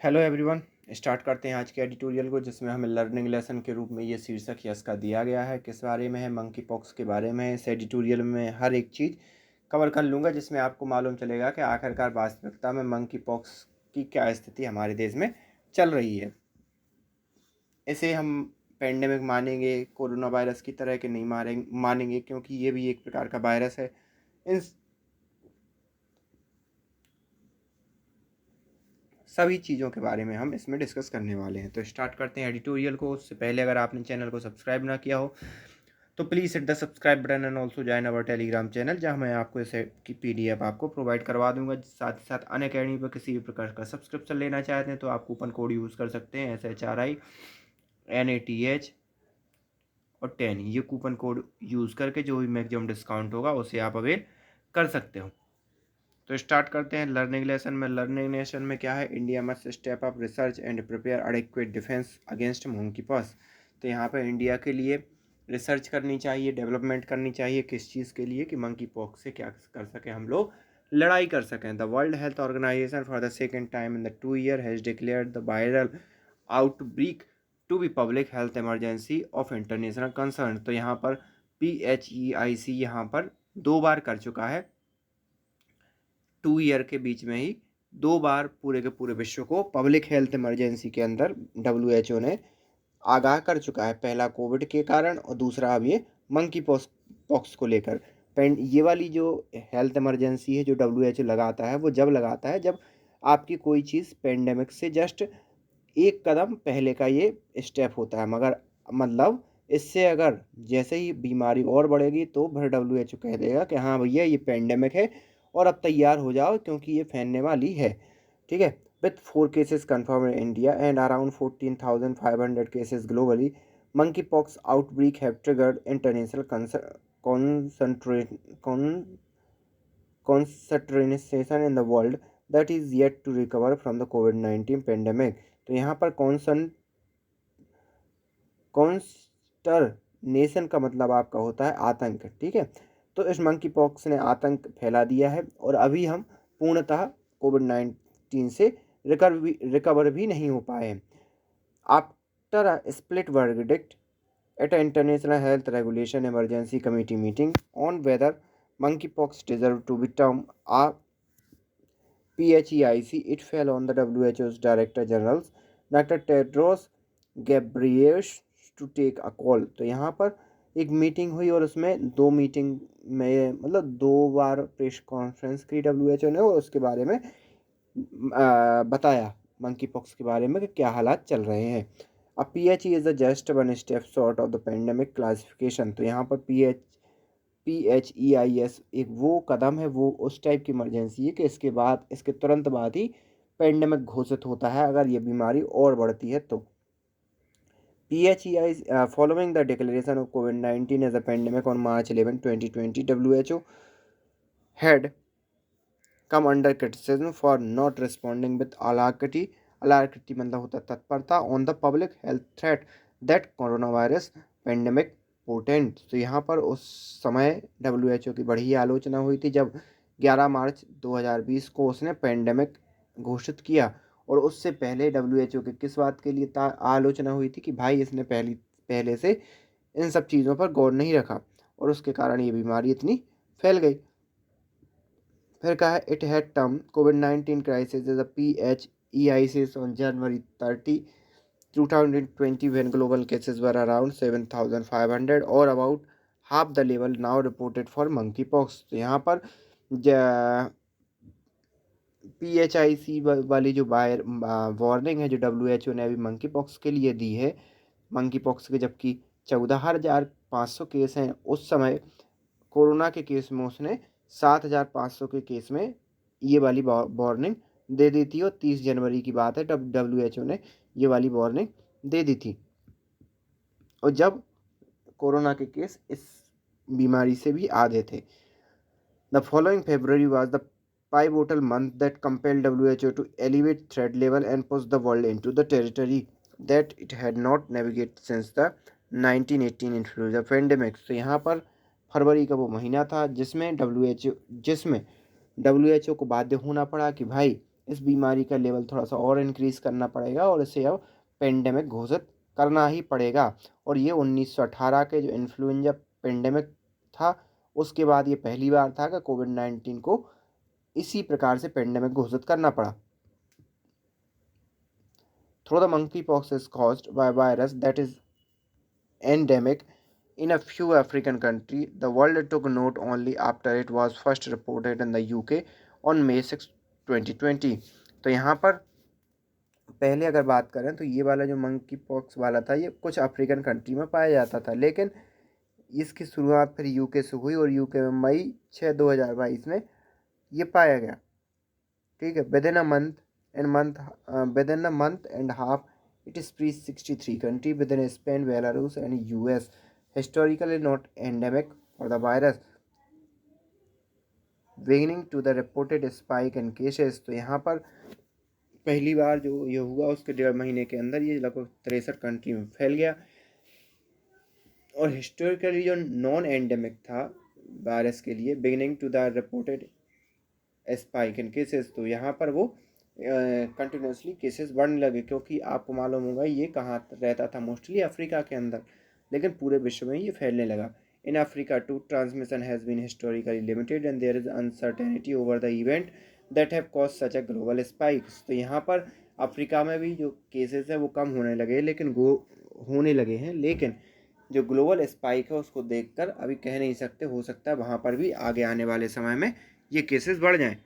Hello everyone. Start करते हैं आज के एडिटोरियल को, जिसमें हमें लर्निंग लेसन के रूप में ये शीर्षक इसका दिया गया है। किस बारे में है? मंकी पॉक्स के बारे में। इस एडिटोरियल में हर एक चीज़ कवर कर लूँगा, जिसमें आपको मालूम चलेगा कि आखिरकार वास्तविकता में मंकी पॉक्स की क्या स्थिति हमारे देश में चल रही है। इसे हम पेंडेमिक मानेंगे, कोरोना वायरस की तरह के नहीं मानेंगे, क्योंकि ये भी एक प्रकार का वायरस है। इन सभी चीज़ों के बारे में हम इसमें डिस्कस करने वाले हैं। तो स्टार्ट करते हैं एडिटोरियल को। उससे पहले अगर आपने चैनल को सब्सक्राइब ना किया हो तो please hit the subscribe button and also join our Telegram channel, जहां मैं आपको इस की पीडीएफ आपको प्रोवाइड करवा दूंगा। साथ ही साथ अनअकैडमी पर किसी भी प्रकार का सब्सक्रिप्शन लेना चाहते हैं तो आप कूपन कोड यूज़ कर सकते हैं SHRI NATH और 10। ये कूपन कोड यूज़ करके जो भी मैक्सिमम डिस्काउंट होगा उसे आप अवेल कर सकते हो। तो स्टार्ट करते हैं लर्निंग लेसन में। लर्निंग लेसन में क्या है? India must step up research and prepare adequate defence against monkey pox. तो यहाँ पर इंडिया के लिए रिसर्च करनी चाहिए, डेवलपमेंट करनी चाहिए। किस चीज़ के लिए? कि मंकी पॉक्स से क्या कर सकें हम लोग, लड़ाई कर सकें। The world health organisation for the second time in the 2 year has declared the viral outbreak to be public health emergency of international concern. तो यहाँ पर PHEIC यहाँ पर 2 बार कर चुका है। 2 year के बीच में ही 2 बार पूरे के पूरे विश्व को पब्लिक हेल्थ इमरजेंसी के अंदर WHO ने आगाह कर चुका है। पहला कोविड के कारण और दूसरा अब ये मंकी पॉक्स को लेकर। ये वाली जो हेल्थ इमरजेंसी है जो WHO लगाता है, वो जब लगाता है जब आपकी कोई चीज़ पेंडेमिक से जस्ट एक कदम पहले का ये स्टेप होता है। मगर मतलब इससे अगर जैसे ही बीमारी और बढ़ेगी तो फिर WHO कह देगा कि हाँ भैया ये पेंडेमिक है और अब तैयार हो जाओ, क्योंकि ये फैलने वाली है। ठीक है। With 4 cases confirmed in India and around 14,500 cases globally, monkeypox outbreak have triggered international concentration in the world that is yet to recover from the COVID-19 pandemic. तो यहाँ पर कॉन्स्टरनेशन का मतलब आपका होता है आतंक। ठीक है। तो इस मंकी पॉक्स ने आतंक फैला दिया है और अभी हम पूर्णतः COVID-19 से रिकवर भी नहीं हो पाए। After a split verdict at an international health regulation emergency committee meeting on whether monkeypox deserve to be termed a PHEIC, it fell on the WHO's Director General Dr. Tedros Ghebreyesus to take a call। तो यहाँ पर एक meeting हुई और उसमें 2 meeting में मतलब 2 बार press conference की WHO ने और उसके बारे में बताया मंकी पॉक्स के बारे में कि क्या हालात चल रहे हैं। अब PHE is the just one step short of the pandemic classification. तो यहाँ पर PHEIS एक वो कदम है, वो उस टाइप की इमरजेंसी है कि इसके तुरंत बाद ही पेंडेमिक घोषित होता है अगर ये बीमारी और बढ़ती है तो। PHEI following the declaration of COVID-19 as a pandemic on March 11, 2020, WHO had come under criticism for not responding with alacrity मतलब होता है तत्परता on the public health threat that coronavirus pandemic potent. तो यहाँ पर उस समय WHO की बड़ी आलोचना हुई थी जब 11 मार्च 2020 को उसने पेंडेमिक घोषित किया। और उससे पहले WHO के किस बात के लिए आलोचना हुई थी? कि भाई इसने पहले से इन सब चीज़ों पर गौर नहीं रखा और उसके कारण ये बीमारी इतनी फैल गई। फिर कहा it had term COVID-19 crisis as a PHEIC on January 30, 2020 when global cases were around 7,500 or about half the level now reported for monkeypox। तो यहाँ पर PHIC वाली जो वार्निंग है जो WHO ने अभी मंकी पॉक्स के लिए दी है, मंकी पॉक्स के जबकि 14,500 केस हैं, उस समय कोरोना के केस में उसने 7,500 के केस में ये वाली वार्निंग दे दी थी। और 30 जनवरी की बात है तब WHO ने ये वाली वार्निंग दे दी थी, और जब कोरोना के केस इस बीमारी से भी आधे थे। The following February was the pivotal month that compelled WHO to elevate threat level and push the world into the territory that it had not navigated since the 1918 influenza pandemic। तो यहाँ पर फरवरी का वो महीना था जिसमें WHO को बाध्य होना पड़ा कि भाई इस बीमारी का लेवल थोड़ा सा और इंक्रीज़ करना पड़ेगा और इसे अब पेंडेमिक घोषित करना ही पड़ेगा। और ये 1918 के जो इन्फ्लुएंजा पेंडेमिक था, उसके बाद ये पहली बार था कि कोविड-19 को इसी प्रकार से पेंडेमिक घोषित करना पड़ा। Though the monkeypox is caused by a virus that is endemic in a few African countries, the world took note only after it was first reported in the UK on May 6, 2020। तो यहाँ पर पहले अगर बात करें तो ये वाला जो मंकी पॉक्स वाला था ये कुछ अफ्रीकन कंट्री में पाया जाता था, लेकिन इसकी शुरुआत फिर यूके से हुई और यूके में मई 2022 में ये पाया गया। ठीक है, within a month and a half it spread 63 countries within Spain, Belarus and US, historically not endemic for the virus, beginning to the reported spike in cases। तो यहाँ पर पहली बार जो ये हुआ उसके 1.5 महीने के अंदर ये लगभग 63 कंट्री में फैल गया। और हिस्टोरिकली जो नॉन एंडेमिक था वायरस के लिए, beginning to the reported spike in cases, तो यहाँ पर वो कंटिन्यूसली केसेस बढ़ने लगे, क्योंकि आपको मालूम होगा ये कहाँ रहता था, मोस्टली अफ्रीका के अंदर, लेकिन पूरे विश्व में ये फैलने लगा। In Africa to transmission has been historically limited and there is uncertainty over the event that have cause such a global spikes. तो यहाँ पर अफ्रीका में भी जो केसेस हैं वो कम होने लगे, लेकिन जो ग्लोबल स्पाइक है उसको देखकर अभी कह नहीं सकते, हो सकता है वहाँ पर भी आगे आने वाले समय में ये केसेस बढ़ जाएं।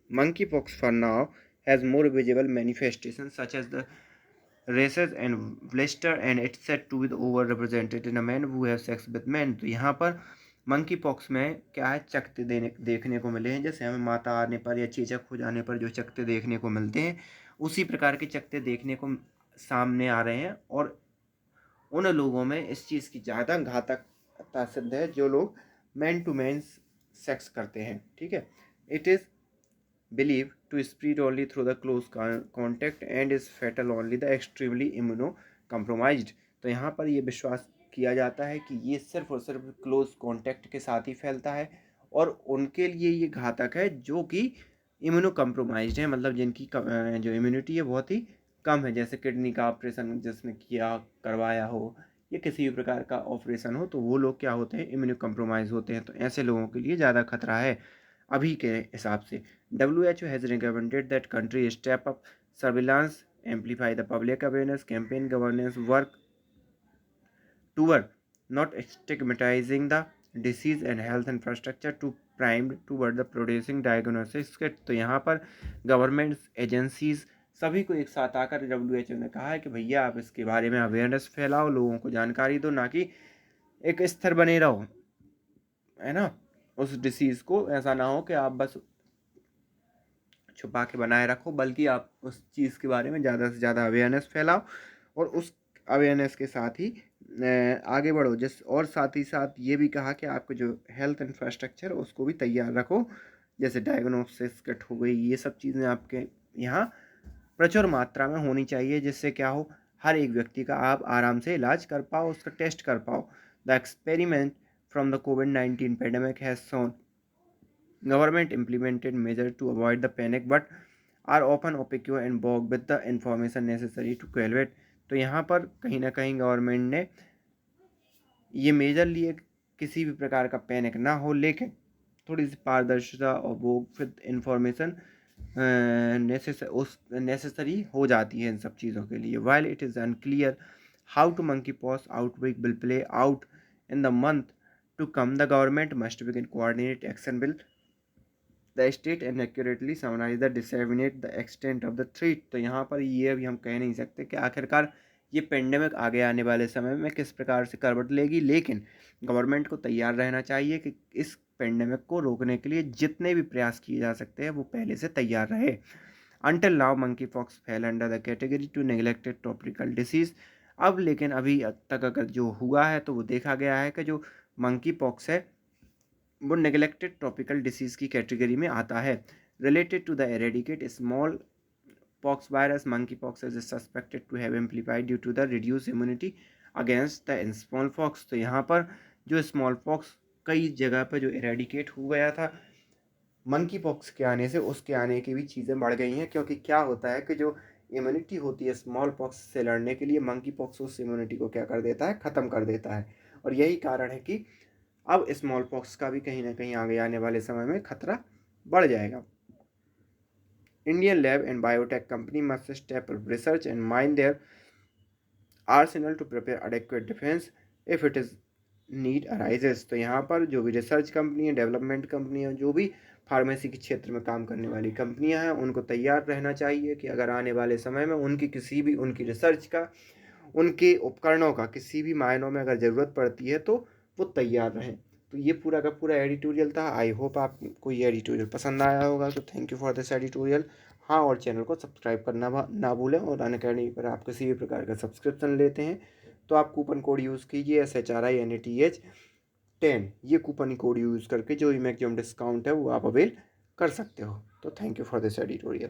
Monkeypox for now has more visible manifestations such as the races and blister, and it's said to be overrepresented in a men who have sex with men। तो यहाँ पर मंकी पॉक्स में क्या है, चकते देखने को मिले हैं, जैसे हमें माता आने पर या चेचक हो जाने पर जो चकते देखने को मिलते हैं, उसी प्रकार के चकते देखने को सामने आ रहे हैं। और उन लोगों में इस चीज़ की ज़्यादा घातकता सिद्ध है जो लोग मैन टू मैन सेक्स करते हैं। ठीक है, it is believed to spread only through the close contact and is fatal only the extremely immunocompromised। तो यहाँ पर ये विश्वास किया जाता है कि ये सिर्फ और सिर्फ क्लोज कांटेक्ट के साथ ही फैलता है और उनके लिए ये घातक है जो कि इम्यूनो कम्प्रोमाइज्ड है, मतलब जिनकी जो इम्यूनिटी है बहुत ही कम है, जैसे किडनी का ऑपरेशन जिसने करवाया हो या किसी भी प्रकार का ऑपरेशन हो, तो वो लोग क्या होते हैं, इम्यूनो कम्प्रोमाइज होते हैं। तो ऐसे लोगों के लिए ज़्यादा खतरा है अभी के हिसाब से। WHO has recommended that countries step up surveillance, amplify the public awareness campaign, governance work toward not stigmatizing the disease and health infrastructure to primed toward the producing diagnosis kit। तो यहाँ पर गवर्नमेंट एजेंसीज सभी को एक साथ आकर WHO ने कहा है कि भैया आप इसके बारे में अवेयरनेस फैलाओ, लोगों को जानकारी दो, ना कि एक स्थिर बने रहो, है ना, उस डिसीज़ को। ऐसा ना हो कि आप बस छुपा के बनाए रखो, बल्कि आप उस चीज़ के बारे में ज़्यादा से ज़्यादा अवेयरनेस फैलाओ और उस अवेयरनेस के साथ ही आगे बढ़ो। और साथ ही साथ ये भी कहा कि आपको जो हेल्थ इंफ्रास्ट्रक्चर उसको भी तैयार रखो, जैसे डायग्नोसिस किट हो गई, ये सब चीज़ें आपके यहाँ प्रचुर मात्रा में होनी चाहिए, जिससे क्या हो, हर एक व्यक्ति का आप आराम से इलाज कर पाओ, उसका टेस्ट कर पाओ। The experiment from the covid pandemic has shown government implemented measures to avoid the panic but are often opaque and bog with the information necessary to quell it। तो यहाँ पर कहीं ना कहीं गवर्नमेंट ने ये मेजर लिए किसी भी प्रकार का पैनिक ना हो, लेकिन थोड़ी सी पारदर्शिता और वो विद इंफॉर्मेशन नेसेसरी हो जाती है इन सब चीज़ों के लिए। While it is unclear how to monkey pox outbreak will play out in the month to come, the government must begin coordinate action will the state and accurately summarise the disseminate the extent of the threat. तो यहाँ पर ये अभी हम कह नहीं सकते कि आखिरकार ये पेंडेमिक आगे आने वाले समय में किस प्रकार से करवट लेगी, लेकिन गवर्नमेंट को तैयार रहना चाहिए कि इस पेंडेमिक को रोकने के लिए जितने भी प्रयास किए जा सकते हैं वो पहले से तैयार रहे। Until now monkey pox fail under the category to neglected tropical disease. अब लेकिन अभी तक अगर जो हुआ है तो वो देखा गया है कि जो मंकी पॉक्स है वो नेग्लेक्टेड ट्रॉपिकल डिसीज़ की कैटेगरी में आता है। Related to the eradicate small pox virus, monkey pox is suspected to have amplified due to the reduce immunity against the small pox. तो यहाँ पर जो स्मॉल पॉक्स कई जगह पर जो इरेडिकेट हो गया था मंकी पॉक्स के आने से, उसके आने की भी चीज़ें बढ़ गई हैं, क्योंकि क्या होता है कि जो इम्यूनिटी होती है स्मॉल पॉक्स से लड़ने के लिए, मंकी पॉक्स उस इम्यूनिटी को क्या कर देता है, ख़त्म कर देता है। और यही कारण है कि अब स्मॉल पॉक्स का भी कहीं ना कहीं आगे आने वाले समय में खतरा बढ़ जाएगा। Indian lab and biotech company must step up research and mine their arsenal to prepare adequate defence if it is need arises. तो यहाँ पर जो भी रिसर्च कंपनी है, डेवलपमेंट कंपनी है, जो भी फार्मेसी के क्षेत्र में काम करने वाली कंपनियां हैं, उनको तैयार रहना चाहिए कि अगर आने वाले समय में उनकी किसी भी उनकी रिसर्च का, उनके उपकरणों का किसी भी मायनों में अगर ज़रूरत पड़ती है तो वो तैयार रहें। तो ये पूरा का पूरा एडिटोरियल था। आई होप आपको ये एडिटोरियल पसंद आया होगा। तो thank you for this editorial. हाँ, और चैनल को सब्सक्राइब करना ना भूलें। और अनअकैडमी पर आप किसी भी प्रकार का सब्सक्रिप्शन लेते हैं तो आप कूपन कोड यूज़ कीजिए SHRINATH10। ये कूपन कोड यूज़ करके जो भी मैक्सिमम डिस्काउंट है वो आप अवेल कर सकते हो। तो thank you for this editorial.